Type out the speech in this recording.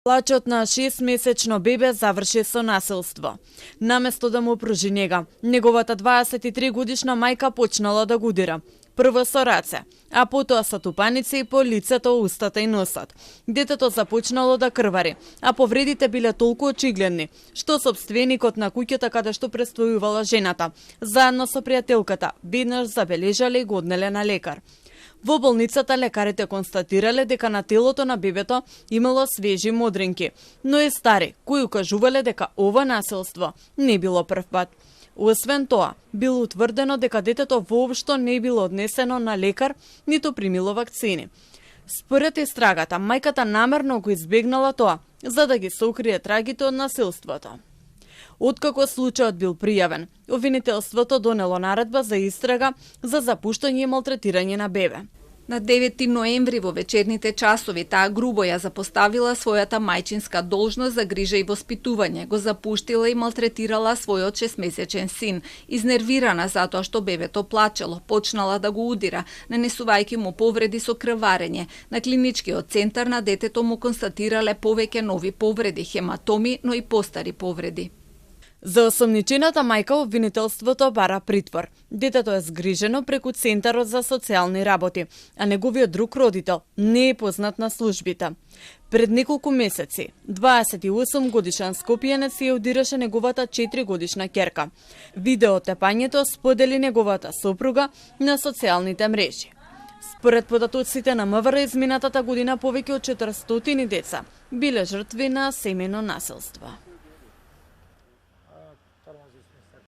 Плачот на 6-месечно бебе заврши со насилство. Наместо да му пружи нега, неговата 23 годишна мајка почнала да го удира. Прво со раце, а потоа со тупаници по лицето, устата и носот. Детето започнало да крвари, а повредите биле толку очигледни, што сопственикот на куќата каде што престојувала жената, заедно со пријателката, веднаш забележале и го однеле на лекар. Во болницата лекарите констатирале дека на телото на бебето имало свежи модринки, но и стари, кои укажувале дека ова насилство не било првпат. Освен тоа, било утврдено дека детето воопшто не било однесено на лекар, ниту примило вакцини. Според истрагата, мајката намерно го избегнала тоа, за да ги сокрие трагите од насилството. Откако случајот бил пријавен, обвинителството донело наредба за истрага за запуштање и малтретирање на бебе. На 9 ноември во вечерните часови таа грубо ја запоставила својата мајчинска должност за грижа и воспитување, го запуштила и малтретирала својот 6-месечен син. Изнервирана затоа што бебето плачело, почнала да го удира, нанесувајќи му повреди со крварење. На клиничкиот центар на детето му констатирале повеќе нови повреди, хематоми, но и постари повреди. За осомничената мајка обвинителството бара притвор. Детето е згрижено преку Центарот за социјални работи, а неговиот друг родител не е познат на службите. Пред неколку месеци, 28 годишен скопјанец ја удираше неговата 4 годишна ќерка. Видеотепањето сподели неговата сопруга на социјалните мрежи. Според податоците на МВР изминатата година повеќе од 400 деца биле жртви на семејно насилство.